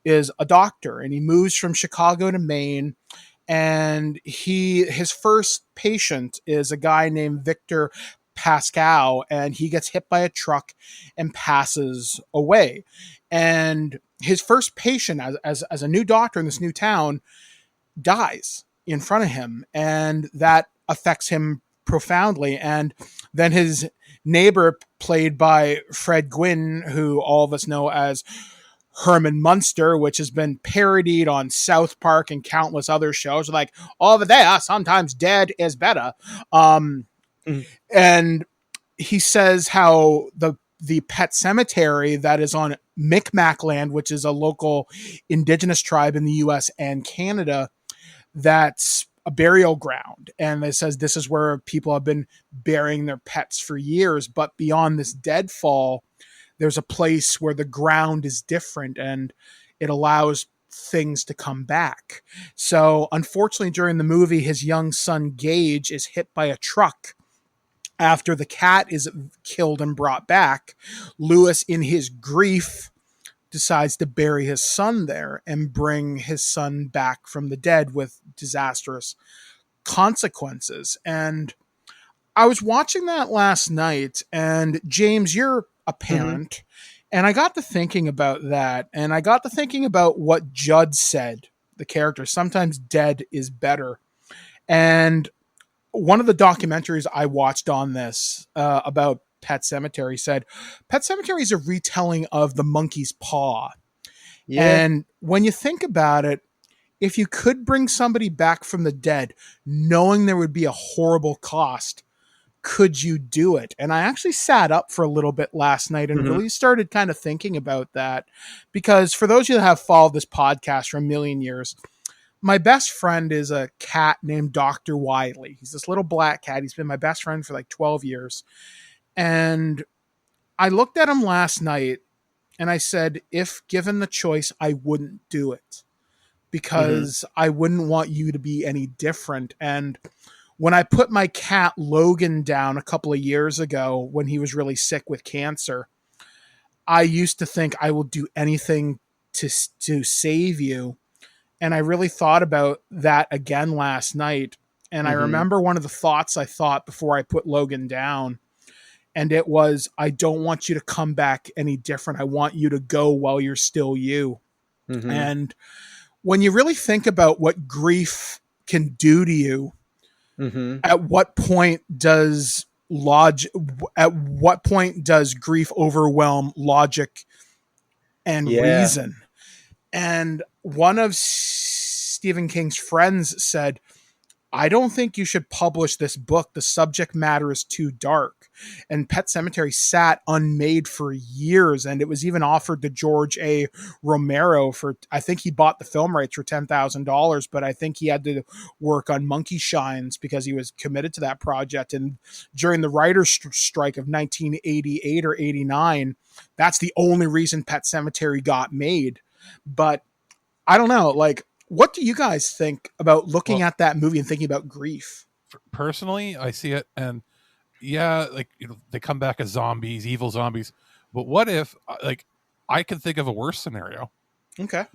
is a doctor and he moves from Chicago to Maine. And his first patient is a guy named Victor Pascal, and he gets hit by a truck and passes away. And his first patient, as a new doctor in this new town, dies in front of him, and that affects him profoundly. And then his neighbor, played by Fred Gwynne, who all of us know as Herman Munster, which has been parodied on South Park and countless other shows, like over there, sometimes dead is better. And he says how the pet cemetery that is on Micmac land, which is a local indigenous tribe in the US and Canada, that's a burial ground. And it says this is where people have been burying their pets for years. But beyond this deadfall, there's a place where the ground is different and it allows things to come back. So unfortunately, during the movie, his young son Gage is hit by a truck. After the cat is killed and brought back, Lewis, in his grief, decides to bury his son there and bring his son back from the dead with disastrous consequences. And I was watching that last night, and James, you're a parent, and I got to thinking about that, and I got to thinking about what Judd said, the character, sometimes dead is better. And one of the documentaries I watched on this about Pet Cemetery said Pet Cemetery is a retelling of The Monkey's Paw. Yeah. And when you think about it, if you could bring somebody back from the dead, knowing there would be a horrible cost, could you do it? And I actually sat up for a little bit last night and really started kind of thinking about that. Because for those of you that have followed this podcast for a million years, my best friend is a cat named Dr. Wiley. He's this little black cat. He's been my best friend for like 12 years. And I looked at him last night and I said, if given the choice, I wouldn't do it because I wouldn't want you to be any different. And when I put my cat Logan down a couple of years ago when he was really sick with cancer, I used to think I will do anything to save you. And I really thought about that again last night. And I remember one of the thoughts I thought before I put Logan down. And it was, I don't want you to come back any different. I want you to go while you're still you. Mm-hmm. And when you really think about what grief can do to you, Mm-hmm. at what point does grief overwhelm logic and reason? And one of Stephen King's friends said, I don't think you should publish this book. The subject matter is too dark. And Pet Sematary sat unmade for years, and it was even offered to George A. Romero for, I think he bought the film rights for $10,000, but I think he had to work on Monkey Shines because he was committed to that project. And during the writer's strike of 1988 or 89, that's the only reason Pet Sematary got made. But I don't know, like, what do you guys think about looking at that movie and thinking about grief? Personally, I see it, and yeah, like, you know, they come back as zombies, evil zombies. But what if, like, I can think of a worse scenario. Okay,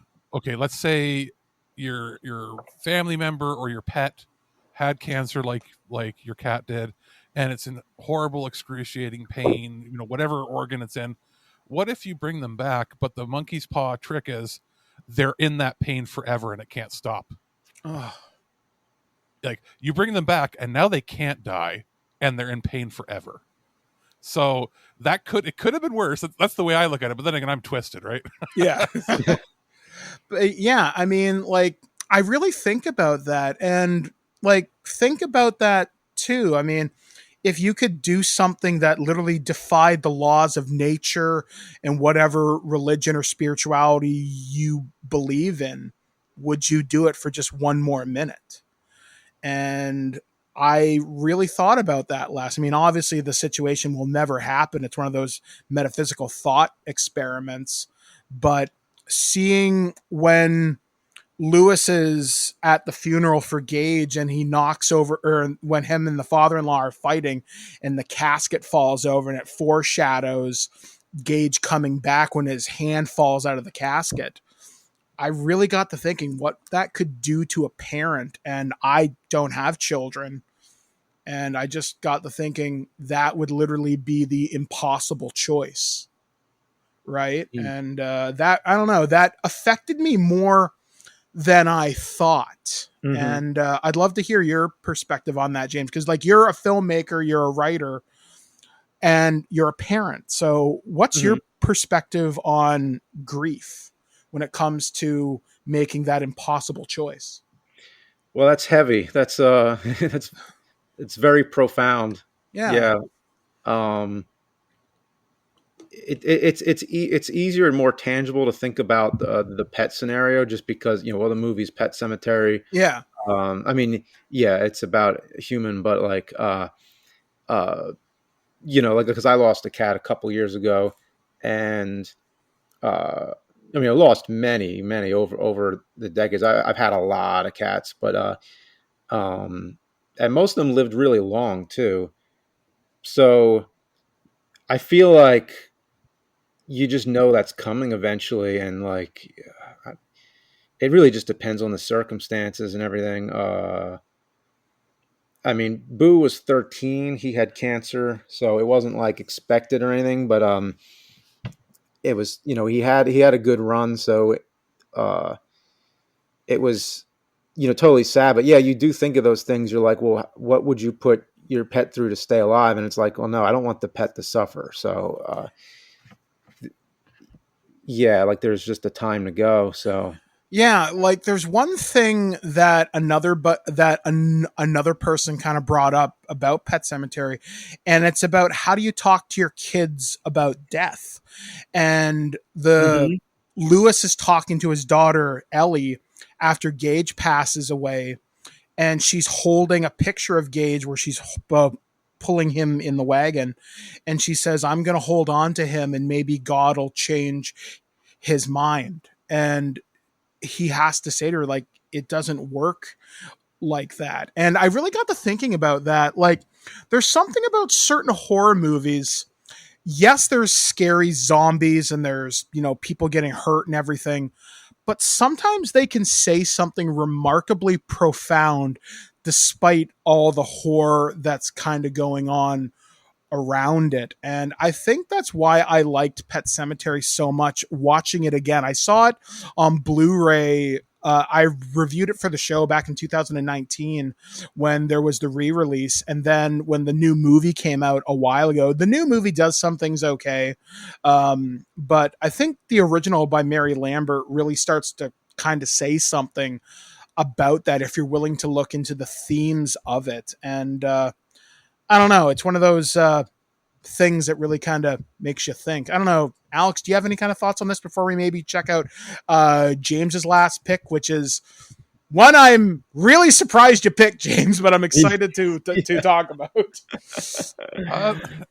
let's say your family member or your pet had cancer, like your cat did, and it's in horrible, excruciating pain. You know, whatever organ it's in. What if you bring them back, but the monkey's paw trick is they're in that pain forever and it can't stop. Oh. Like, you bring them back and now they can't die and they're in pain forever. So it could have been worse. That's the way I look at it. But then again, I'm twisted, right? Yeah. But yeah. I mean, like, I really think about that, and like, think about that too. I mean, if you could do something that literally defied the laws of nature and whatever religion or spirituality you believe in, would you do it for just one more minute? And I really thought about that last. I mean, obviously the situation will never happen. It's one of those metaphysical thought experiments, but seeing when Lewis is at the funeral for Gage and he knocks over, or when him and the father-in-law are fighting and the casket falls over and it foreshadows Gage coming back when his hand falls out of the casket. I really got to thinking what that could do to a parent, and I don't have children. And I just got to thinking that would literally be the impossible choice. Right. And that, I don't know, that affected me more than I thought. Mm-hmm. And I'd love to hear your perspective on that, James, because like, you're a filmmaker, you're a writer, and you're a parent. So what's your perspective on grief when it comes to making that impossible choice? Well, that's heavy. That's it's very profound. Yeah. It's easier and more tangible to think about the pet scenario, just because, you know, the movie's Pet Sematary. Yeah. I mean, yeah, it's about a human, but like, you know, like, because I lost a cat a couple years ago, and I mean, I lost many over the decades. I've had a lot of cats, but and most of them lived really long too. So I feel like you just know that's coming eventually, and like, it really just depends on the circumstances and everything. I mean, Boo was 13. He had cancer, so it wasn't like expected or anything, but it was, you know, he had a good run, so it was, you know, totally sad. But yeah, you do think of those things. You're like, well, what would you put your pet through to stay alive? And it's like, well, no, I don't want the pet to suffer. So yeah, like, there's just a time to go. So yeah, like, there's one thing that another person kind of brought up about Pet Sematary, and it's about how do you talk to your kids about death. And Lewis is talking to his daughter Ellie after Gage passes away, and she's holding a picture of Gage where she's pulling him in the wagon, and she says, I'm going to hold on to him and maybe God will change his mind. And he has to say to her, like, it doesn't work like that. And I really got to thinking about that. Like, there's something about certain horror movies. Yes, there's scary zombies and there's, you know, people getting hurt and everything, but sometimes they can say something remarkably profound despite all the horror that's kind of going on around it. And I think that's why I liked Pet Sematary so much watching it again. I saw it on Blu-ray. I reviewed it for the show back in 2019 when there was the re-release. And then when the new movie came out a while ago, the new movie does some things okay. But I think the original by Mary Lambert really starts to kind of say something about that if you're willing to look into the themes of it. And I don't know. It's one of those things that really kind of makes you think. I don't know. Alex, do you have any kind of thoughts on this before we maybe check out James's last pick, which is one I'm really surprised you picked, James, but I'm excited to talk about.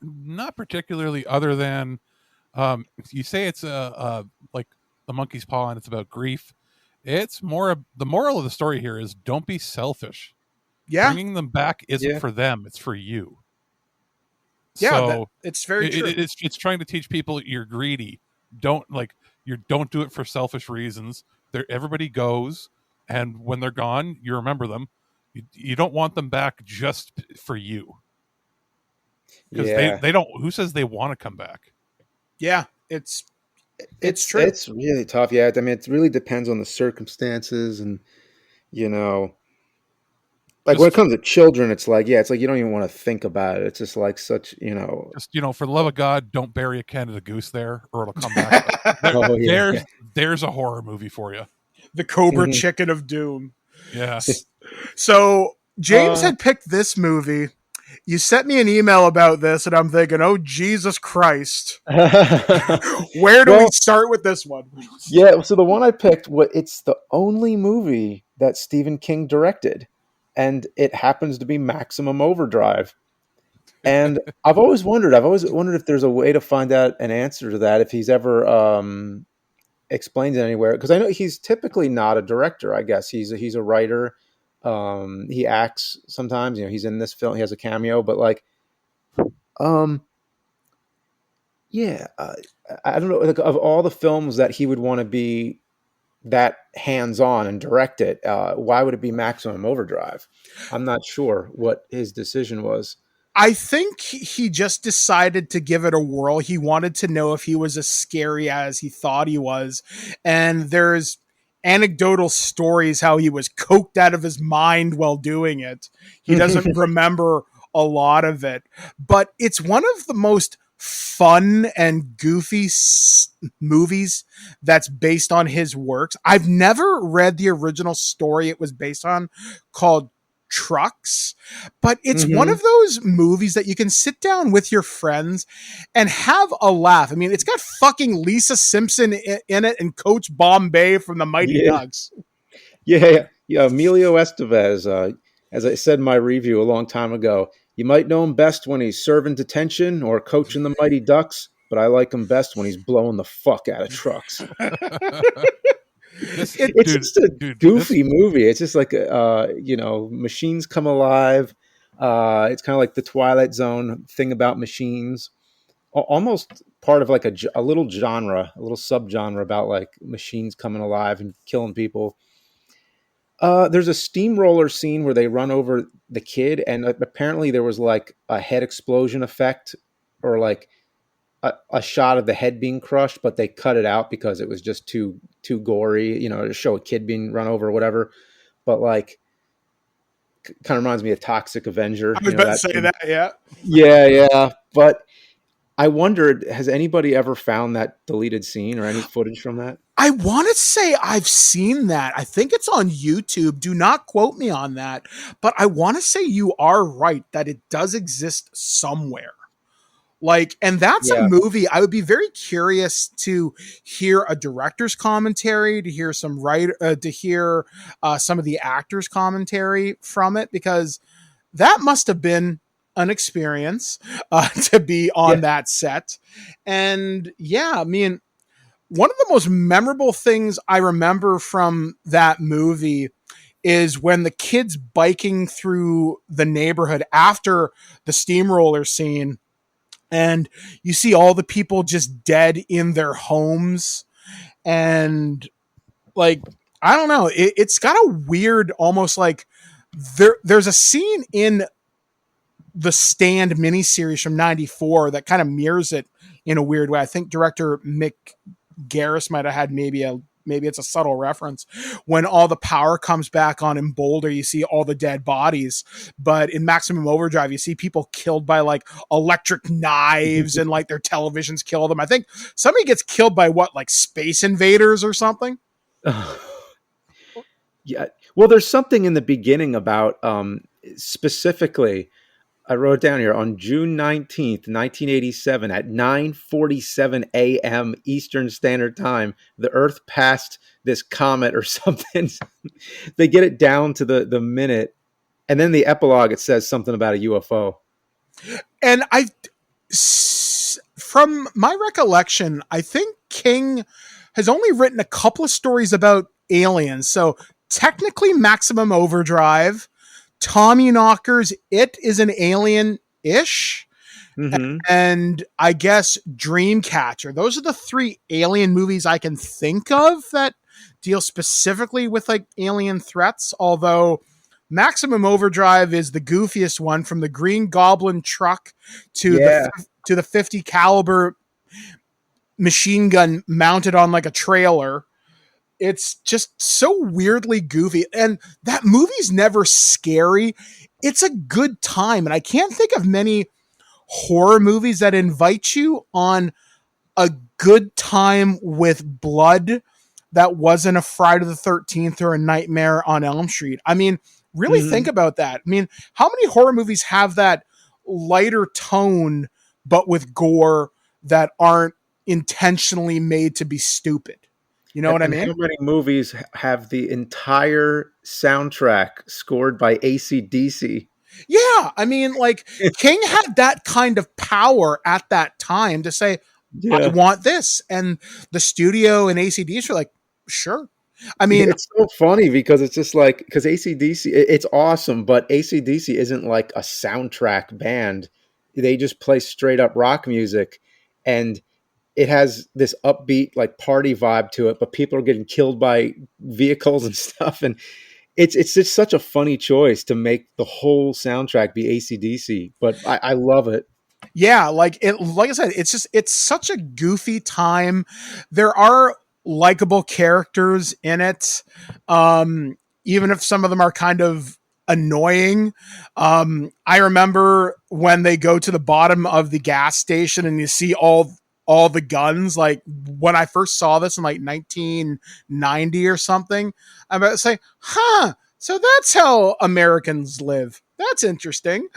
Not particularly, other than you say it's like The Monkey's Paw and it's about grief. It's more the moral of the story here is don't be selfish. Yeah. Bringing them back isn't for them, it's for you. Yeah, so it's very true. It's trying to teach people you're greedy. Don't do it for selfish reasons. Everybody goes, and when they're gone, you remember them. You don't want them back just for you. Because they don't. Who says they want to come back? Yeah, it's true. It's really tough. Yeah, I mean, it really depends on the circumstances, and like when it comes to children, it's like you don't even want to think about it. It's just like such, Just for the love of God, don't bury a Canada goose there, or it'll come back. There's a horror movie for you. The Cobra Chicken of Doom. Yeah. So James had picked this movie. You sent me an email about this, and I'm thinking, oh, Jesus Christ. Where do we start with this one? Yeah, so the one I picked, it's the only movie that Stephen King directed, and it happens to be Maximum Overdrive. And I've always wondered if there's a way to find out an answer to that, if he's ever explained it anywhere. Because I know he's typically not a director, I guess. He's a writer. He acts sometimes, he's in this film, he has a cameo, but I don't know, of all the films that he would want to be that hands-on and direct it, why would it be Maximum Overdrive? I'm not sure what his decision was. I think he just decided to give it a whirl. He wanted to know if he was as scary as he thought he was. And there's anecdotal stories how he was coked out of his mind while doing it. He doesn't remember a lot of it, but it's one of the most fun and goofy movies that's based on his works. I've never read the original story it was based on, called Trucks, but it's one of those movies that you can sit down with your friends and have a laugh. I mean, it's got fucking Lisa Simpson in it and Coach Bombay from the Mighty Ducks. Yeah. Emilio Estevez, as I said in my review a long time ago, you might know him best when he's serving detention or coaching the Mighty Ducks, but I like him best when he's blowing the fuck out of trucks. It's just a goofy movie. It's just like, machines come alive. It's kind of like the Twilight Zone thing about machines. Almost part of like a little genre, a little subgenre about like machines coming alive and killing people. There's a steamroller scene where they run over the kid, and apparently there was like a head explosion effect, or like a shot of the head being crushed, but they cut it out because it was just too gory, to show a kid being run over or whatever. But like, kind of reminds me of Toxic Avenger. I was about to say that, yeah. Yeah. But I wondered, has anybody ever found that deleted scene or any footage from that? I want to say I've seen that. I think it's on YouTube. Do not quote me on that. But I want to say you are right that it does exist somewhere. And that's a movie I would be very curious to hear a director's commentary, to hear some some of the actors' commentary from it, because that must have been an experience to be on that set. And I mean, one of the most memorable things I remember from that movie is when the kid's biking through the neighborhood after the steamroller scene, and you see all the people just dead in their homes. And I don't know, it's got a weird, almost like there's a scene in the Stand miniseries from '94 that kind of mirrors it in a weird way. I think director Mick Garris might have had maybe it's a subtle reference. When all the power comes back on in Boulder, you see all the dead bodies. But in Maximum Overdrive, you see people killed by like electric knives and like their televisions kill them. I think somebody gets killed by like Space Invaders or something. Yeah. Well, there's something in the beginning about specifically, I wrote down here on June 19th, 1987 at 9:47 a.m. Eastern Standard Time, the Earth passed this comet or something. They get it down to the minute. And then the epilogue, it says something about a UFO. And from my recollection, I think King has only written a couple of stories about aliens. So technically Maximum Overdrive, Tommy Knocker's It is an Alien-ish, and I guess Dreamcatcher. Those are the 3 alien movies I can think of that deal specifically with like alien threats, although Maximum Overdrive is the goofiest one, from the Green Goblin truck to the 50 caliber machine gun mounted on like a trailer. It's just so weirdly goofy. And that movie's never scary. It's a good time. And I can't think of many horror movies that invite you on a good time with blood that wasn't a Friday the 13th or a Nightmare on Elm Street. I mean, really think about that. I mean, how many horror movies have that lighter tone, but with gore that aren't intentionally made to be stupid? You know what I mean? How many movies have the entire soundtrack scored by AC/DC? Yeah, I mean, like King had that kind of power at that time to say, I want this. And the studio and AC/DC were like, sure. I mean, it's so funny because it's just like, because AC/DC, it's awesome, but AC/DC isn't like a soundtrack band. They just play straight up rock music, and it has this upbeat like party vibe to it, but people are getting killed by vehicles and stuff. And it's just such a funny choice to make the whole soundtrack be AC/DC, but I love it. Yeah, like I said, it's such a goofy time. There are likable characters in it, even if some of them are kind of annoying. I remember when they go to the bottom of the gas station and you see all the guns. Like when I first saw this in like 1990 or something, I'm about to say, so that's how Americans live. That's interesting.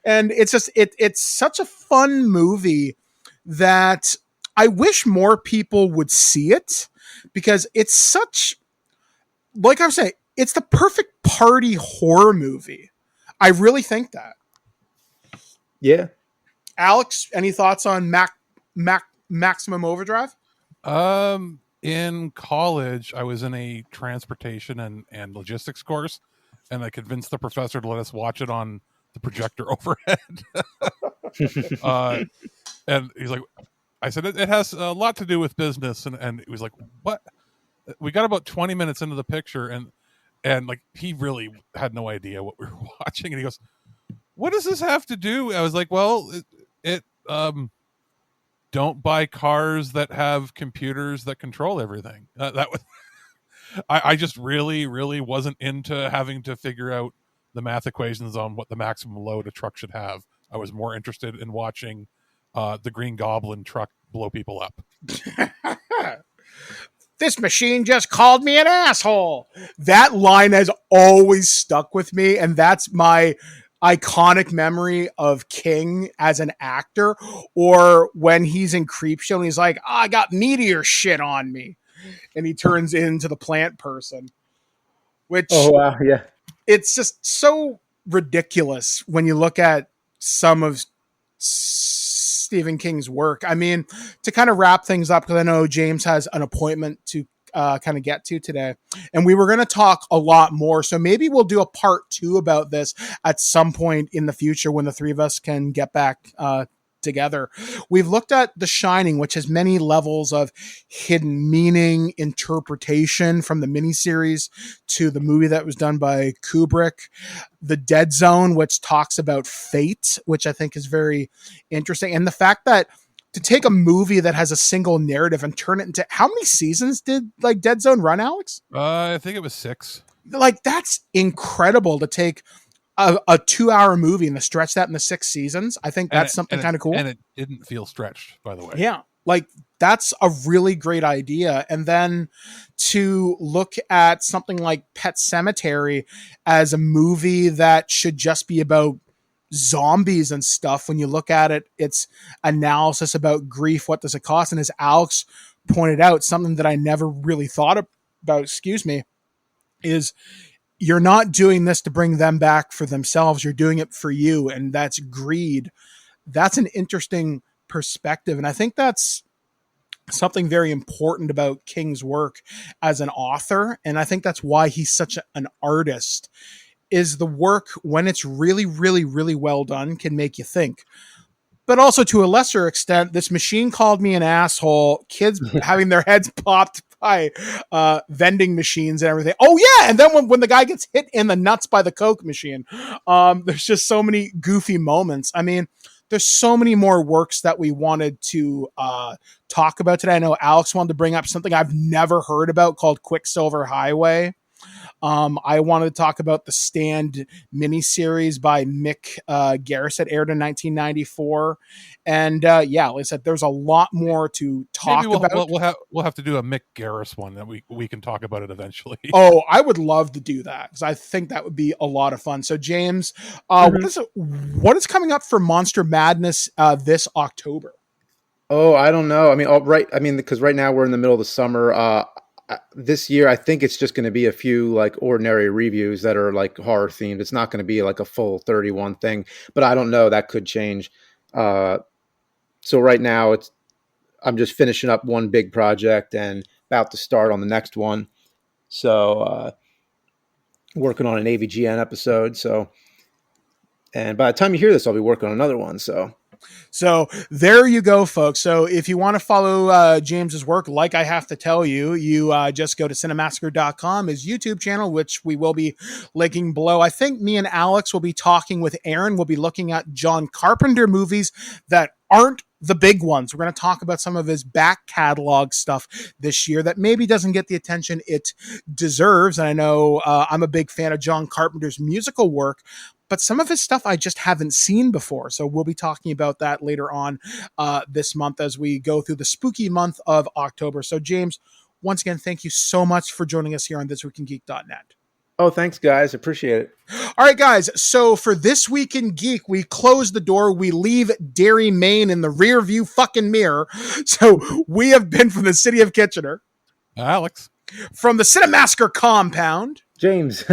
And it's just, it's such a fun movie that I wish more people would see it, because it's such, like I was saying, it's the perfect party horror movie. I really think that. Yeah. Alex, any thoughts on Maximum Overdrive? In college, I was in a transportation and logistics course, and I convinced the professor to let us watch it on the projector overhead. And he's like, I said, it has a lot to do with business. And he was like, what? We got about 20 minutes into the picture, and like, he really had no idea what we were watching. And he goes, what does this have to do? I was like, well, it don't buy cars that have computers that control everything. That was, I just really, really wasn't into having to figure out the math equations on what the maximum load a truck should have. I was more interested in watching the Green Goblin truck blow people up. This machine just called me an asshole. That line has always stuck with me, and that's my iconic memory of King as an actor. Or when he's in Creepshow and he's like, I got meteor shit on me, and he turns into the plant person, which, oh wow, yeah, it's just so ridiculous when you look at some of Stephen King's work. I mean, to kind of wrap things up, because I know James has an appointment to kind of get to today, and we were going to talk a lot more, so maybe we'll do a part 2 about this at some point in the future when the three of us can get back together. We've looked at The Shining, which has many levels of hidden meaning, interpretation, from the miniseries to the movie that was done by Kubrick. The Dead Zone, which talks about fate, which I think is very interesting. And the fact that to take a movie that has a single narrative and turn it into, how many seasons did like Dead Zone run, Alex? I think it was 6. Like, that's incredible to take a 2-hour movie and to stretch that into 6 seasons. I think that's something kind of cool. And it didn't feel stretched, by the way. Yeah. Like, that's a really great idea. And then to look at something like Pet Sematary as a movie that should just be about zombies and stuff. When you look at it, it's analysis about grief. What does it cost? And as Alex pointed out, something that I never really thought about, is you're not doing this to bring them back for themselves. You're doing it for you. And that's greed. That's an interesting perspective. And I think that's something very important about King's work as an author. And I think that's why he's such an artist, is the work, when it's really, really, really well done, can make you think. But also, to a lesser extent, this machine called me an asshole, kids having their heads popped by vending machines and everything. Oh yeah, and then when the guy gets hit in the nuts by the Coke machine, there's just so many goofy moments. I mean, there's so many more works that we wanted to talk about today. I know Alex wanted to bring up something I've never heard about called Quicksilver Highway. I wanted to talk about the Stand miniseries by Mick Garris that aired in 1994. And yeah, like I said, there's a lot more to talk about. We'll have to do a Mick Garris one that we can talk about it eventually. Oh, I would love to do that because I think that would be a lot of fun. So James, what is coming up for Monster Madness this October? Oh, I don't know. I mean, because right now we're in the middle of the summer. This year, I think it's just going to be a few like ordinary reviews that are like horror themed. It's not going to be like a full 31 thing, but I don't know. That could change. So right now I'm just finishing up one big project and about to start on the next one. So working on an AVGN episode. So, and by the time you hear this, I'll be working on another one. So there you go, folks. So if you want to follow James's work, like I have to tell you, you just go to Cinemassacre.com, his YouTube channel, which we will be linking below. I think me and Alex will be talking with Aaron. We'll be looking at John Carpenter movies that aren't the big ones. We're going to talk about some of his back catalog stuff this year that maybe doesn't get the attention it deserves. And I know I'm a big fan of John Carpenter's musical work, but some of his stuff I just haven't seen before. So we'll be talking about that later on this month as we go through the spooky month of October. So James, once again, thank you so much for joining us here on ThisWeekInGeek.net. Oh, thanks, guys. Appreciate it. All right, guys. So for This Week in Geek, we close the door. We leave Derry, Maine in the rear view fucking mirror. So we have been from the city of Kitchener. Alex. From the Cinemassacre compound. James.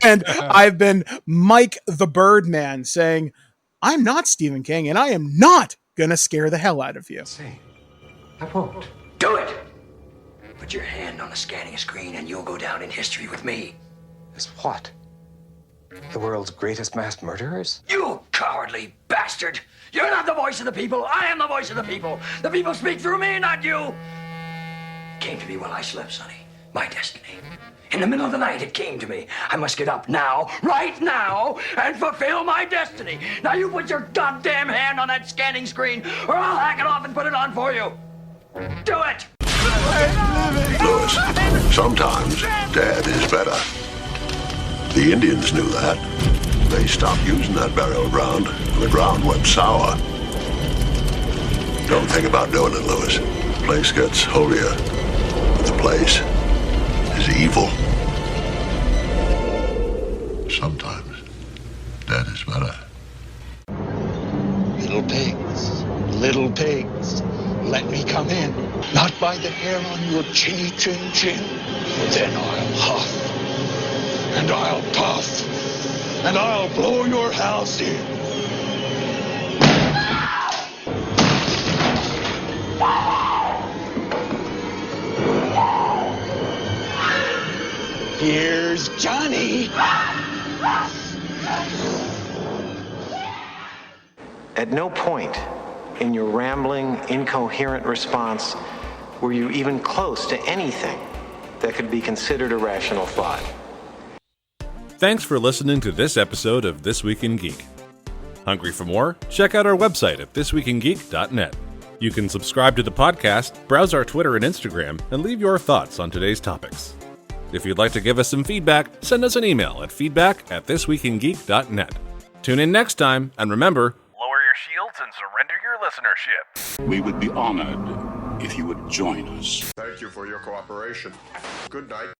And I've been Mike the Birdman saying, I'm not Stephen King and I am not going to scare the hell out of you. Say, I won't. Do it. Put your hand on a scanning screen and you'll go down in history with me. As what? The world's greatest mass murderers? You cowardly bastard! You're not the voice of the people. I am the voice of the people. The people speak through me, not you. It came to me while I slept, Sonny. My destiny. In the middle of the night, it came to me. I must get up now, right now, and fulfill my destiny. Now you put your goddamn hand on that scanning screen, or I'll hack it off and put it on for you. Do it! Louis, sometimes Dad is better. The Indians knew that. They stopped using that burial ground. The ground went sour. Don't think about doing it, Louis. The place gets holier. But the place is evil. Sometimes Dad is better. Little pigs, let me come in. Not by the hair on your chinny chin chin. Then I'll huff, and I'll puff, and I'll blow your house in. Here's Johnny. At no point in your rambling, incoherent response were you even close to anything that could be considered a rational thought. Thanks for listening to this episode of This Week in Geek. Hungry for more? Check out our website at ThisWeekInGeek.net. You can subscribe to the podcast, browse our Twitter and Instagram, and leave your thoughts on today's topics. If you'd like to give us some feedback, send us an email at feedback@thisweekingeek.net. Tune in next time, and remember, lower your shields and surrender your listenership. We would be honored if you would join us. Thank you for your cooperation. Good night.